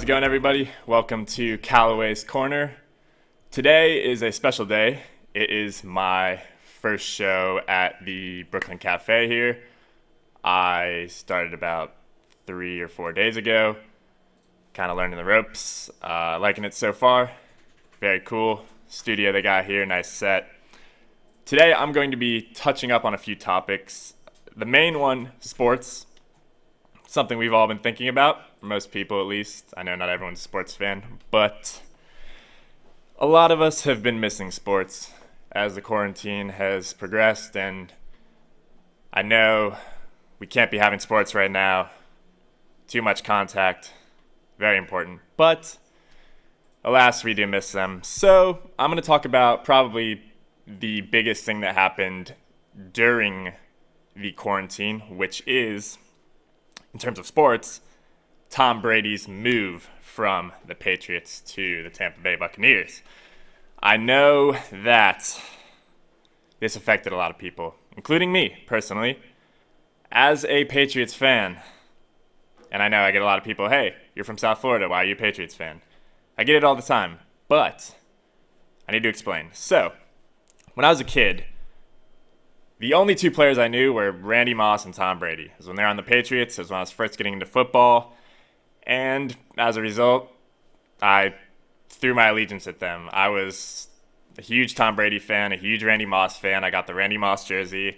going, everybody? Welcome to Callaway's Corner. Today is a special day. It is my first show at the Brooklyn Cafe here. I started about 3 or 4 days ago, kind of learning the ropes, liking it so far. Very cool studio they got here, nice set. Today I'm going to be touching up on a few topics. The main one, sports. Something we've all been thinking about, most people at least. I know not everyone's a sports fan, but a lot of us have been missing sports as the quarantine has progressed, and I know we can't be having sports right now. Too much contact, very important, but alas, we do miss them. So I'm going to talk about probably the biggest thing that happened during the quarantine, which is, in terms of sports, Tom Brady's move from the Patriots to the Tampa Bay Buccaneers. I know that this affected a lot of people, including me personally, as a Patriots fan. And I know I get a lot of people, hey, you're from South Florida, why are you a Patriots fan? I get it all the time, but I need to explain. So, when I was a kid, the only two players I knew were Randy Moss and Tom Brady. It was when they were on the Patriots. It was when I was first getting into football. And as a result, I threw my allegiance at them. I was a huge Tom Brady fan, a huge Randy Moss fan. I got the Randy Moss jersey.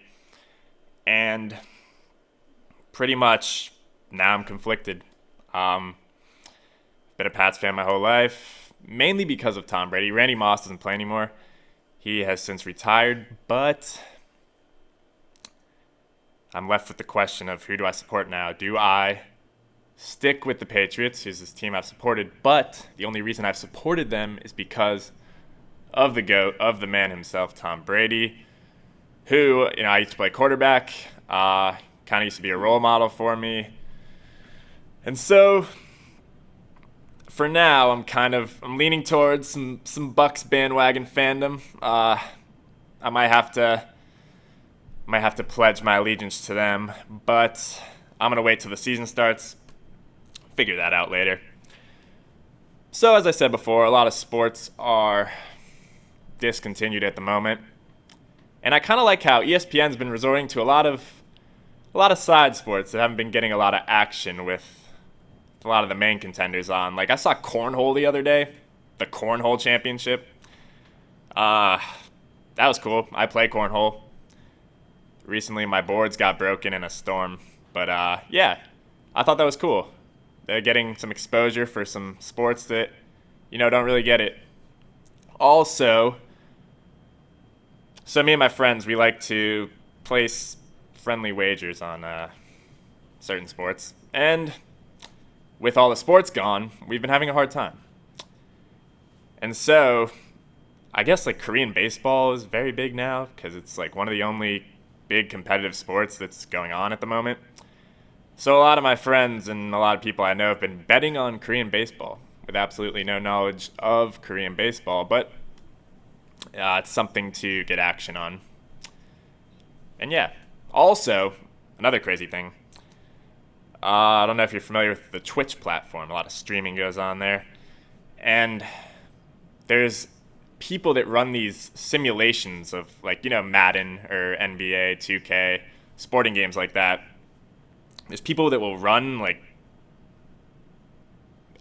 And pretty much now I'm conflicted. Been a Pats fan my whole life, mainly because of Tom Brady. Randy Moss doesn't play anymore. He has since retired, but I'm left with the question of who do I support now? Do I stick with the Patriots, who's this team I've supported, but the only reason I've supported them is because of the GOAT, of the man himself, Tom Brady, who, I used to play quarterback, kind of used to be a role model for me. And so, for now, I'm leaning towards some Bucks bandwagon fandom. I might have to pledge my allegiance to them, but I'm going to wait till the season starts, figure that out later. So as I said before, a lot of sports are discontinued at the moment, and I kind of like how ESPN's been resorting to a lot of side sports that haven't been getting a lot of action with a lot of the main contenders on. Like I saw cornhole the other day, the cornhole championship. That was cool. I play cornhole. Recently, my boards got broken in a storm. But, yeah, I thought that was cool. They're getting some exposure for some sports that, don't really get it. Also, so me and my friends, we like to place friendly wagers on certain sports. And with all the sports gone, we've been having a hard time. And so, I guess, Korean baseball is very big now because it's, one of the only big competitive sports that's going on at the moment. So a lot of my friends and a lot of people I know have been betting on Korean baseball with absolutely no knowledge of Korean baseball, but it's something to get action on. And yeah, also, another crazy thing, I don't know if you're familiar with the Twitch platform. A lot of streaming goes on there. And there's people that run these simulations of Madden or NBA 2K, sporting games like that. There's people that will run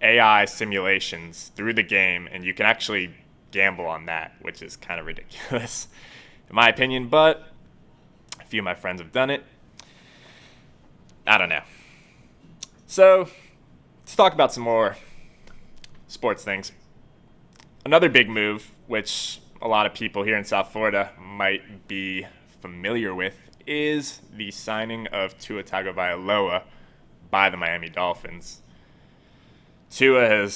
AI simulations through the game, and you can actually gamble on that, which is kind of ridiculous in my opinion, but a few of my friends have done it. I don't know. So let's talk about some more sports things. Another big move, which a lot of people here in South Florida might be familiar with, is the signing of Tua Tagovailoa by the Miami Dolphins. Tua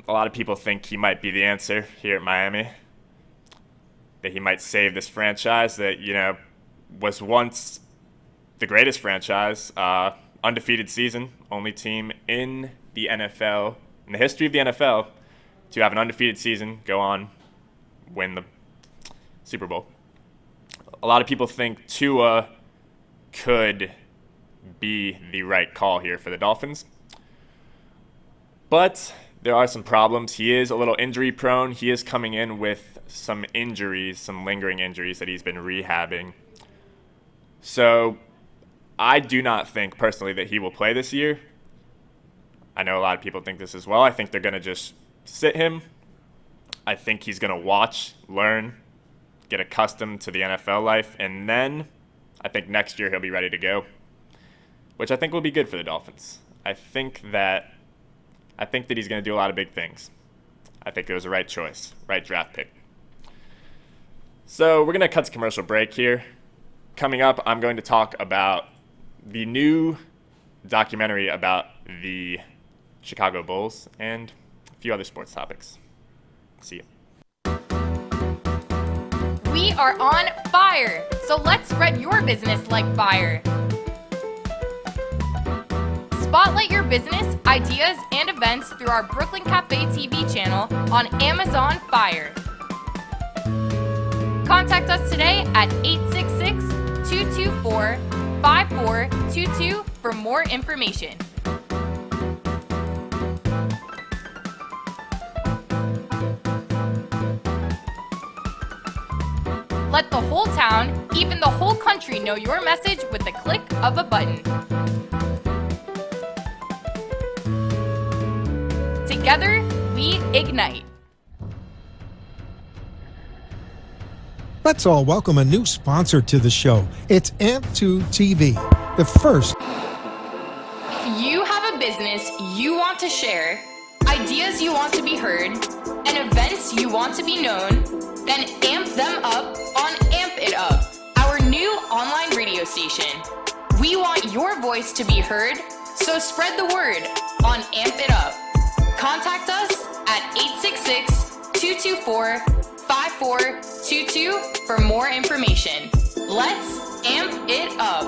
a lot of people think he might be the answer here at Miami, that he might save this franchise that, was once the greatest franchise, undefeated season, only team in the NFL, in the history of the NFL, to have an undefeated season, go on, win the Super Bowl. A lot of people think Tua could be the right call here for the Dolphins. But there are some problems. He is a little injury prone. He is coming in with some injuries, some lingering injuries that he's been rehabbing. So I do not think personally that he will play this year. I know a lot of people think this as well. I think they're going to just sit him. I think he's going to watch, learn, get accustomed to the NFL life, and then I think next year he'll be ready to go, which I think will be good for the Dolphins. I think that he's going to do a lot of big things. I think it was the right choice, right draft pick. So we're going to cut to commercial break here. Coming up, I'm going to talk about the new documentary about the Chicago Bulls and a few other sports topics. See you. We are on fire, so let's spread your business like fire. Spotlight your business, ideas, and events through our Brooklyn Cafe TV channel on Amazon Fire. Contact us today at 866-224-5422 for more information. Let the whole town, even the whole country, know your message with the click of a button. Together, we ignite. Let's all welcome a new sponsor to the show. It's AMP2 TV, the first. If you have a business you want to share, ideas you want to be heard, and events you want to be known, then amp them up on Amp It Up, our new online radio station. We want your voice to be heard, so spread the word on Amp It Up. Contact us at 866-224-5422 for more information. Let's amp it up.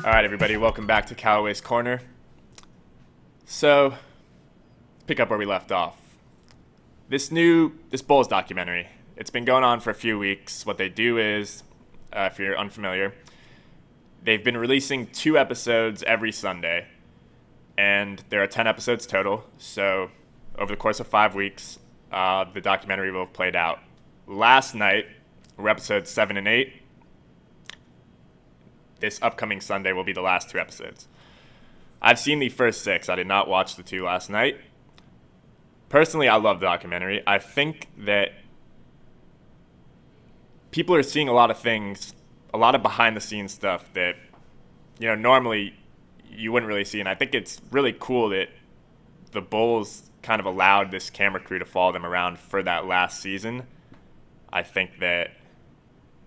All right, everybody, welcome back to Callaway's Corner. So, pick up where we left off. This Bulls documentary, it's been going on for a few weeks. What they do is, if you're unfamiliar, they've been releasing 2 episodes every Sunday, and there are 10 episodes total. So, over the course of 5 weeks, the documentary will have played out. Last night were episodes 7 and 8. This upcoming Sunday will be the last 2 episodes. I've seen the first 6. I did not watch the 2 last night. Personally, I love the documentary. I think that people are seeing a lot of things, a lot of behind-the-scenes stuff that, normally you wouldn't really see. And I think it's really cool that the Bulls kind of allowed this camera crew to follow them around for that last season. I think that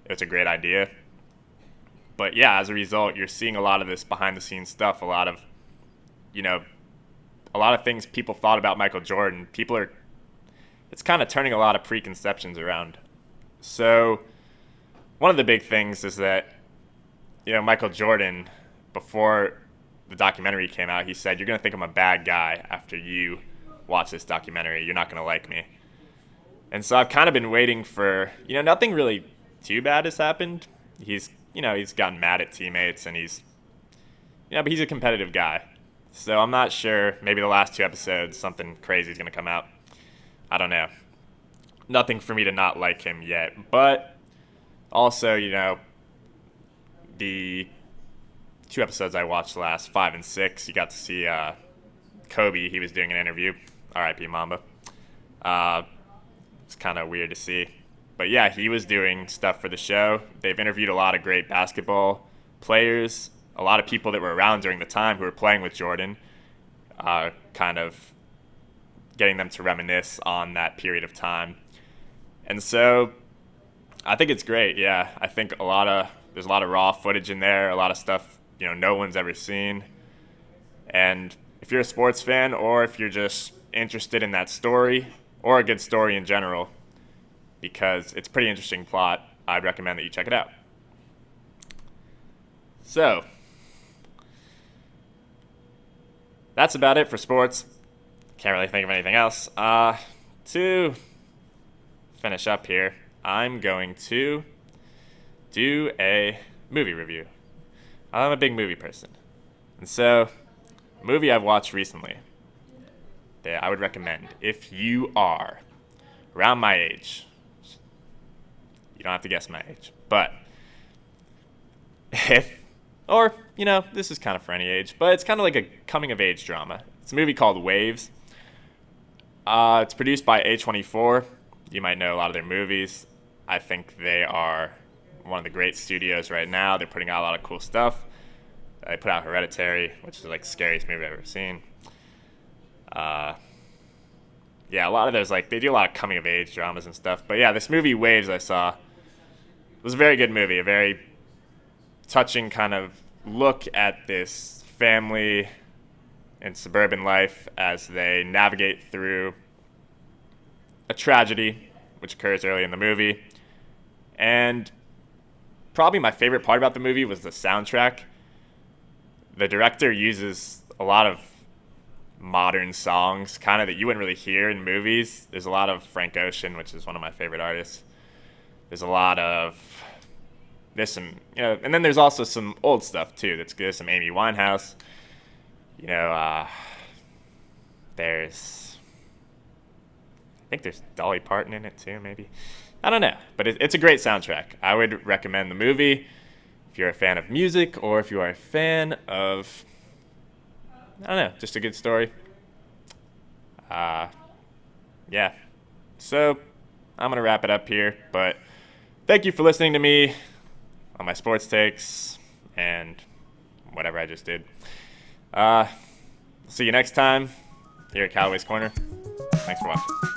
it's a great idea. But yeah, as a result, you're seeing a lot of this behind-the-scenes stuff, a lot of things people thought about Michael Jordan. It's kind of turning a lot of preconceptions around. So one of the big things is that, Michael Jordan, before the documentary came out, he said, "You're going to think I'm a bad guy after you watch this documentary. You're not going to like me." And so I've kind of been waiting for, nothing really too bad has happened. He's gotten mad at teammates, and but he's a competitive guy. So I'm not sure. Maybe the last 2 episodes, something crazy is going to come out. I don't know. Nothing for me to not like him yet. But also, the 2 episodes I watched last, 5 and 6, you got to see Kobe. He was doing an interview. R.I.P. Mamba. It's kind of weird to see. But yeah, he was doing stuff for the show. They've interviewed a lot of great basketball players, a lot of people that were around during the time who were playing with Jordan, kind of getting them to reminisce on that period of time. And so I think it's great, yeah. I think there's a lot of raw footage in there, a lot of stuff, no one's ever seen. And if you're a sports fan, or if you're just interested in that story, or a good story in general, because it's a pretty interesting plot, I'd recommend that you check it out. So, that's about it for sports. Can't really think of anything else. To finish up here, I'm going to do a movie review. I'm a big movie person. And so, a movie I've watched recently that I would recommend if you are around my age. You don't have to guess my age, but this is kind of for any age, but it's kind of like a coming-of-age drama. It's a movie called Waves. It's produced by A24. You might know a lot of their movies. I think they are one of the great studios right now. They're putting out a lot of cool stuff. They put out Hereditary, which is like the scariest movie I've ever seen. A lot of those, like, they do a lot of coming-of-age dramas and stuff. But yeah, this movie Waves I saw was a very good movie, a very touching kind of look at this family in suburban life as they navigate through a tragedy which occurs early in the movie. And probably my favorite part about the movie was the soundtrack. The director uses a lot of modern songs kind of that you wouldn't really hear in movies. There's a lot of Frank Ocean, which is one of my favorite artists. There's some, and then there's also some old stuff too that's good. Some Amy Winehouse. I think there's Dolly Parton in it too, maybe. I don't know, but it's a great soundtrack. I would recommend the movie if you're a fan of music or if you are a fan of, just a good story. So I'm going to wrap it up here, but thank you for listening to me on my sports takes and whatever I just did. See you next time here at Callaway's Corner. Thanks for watching.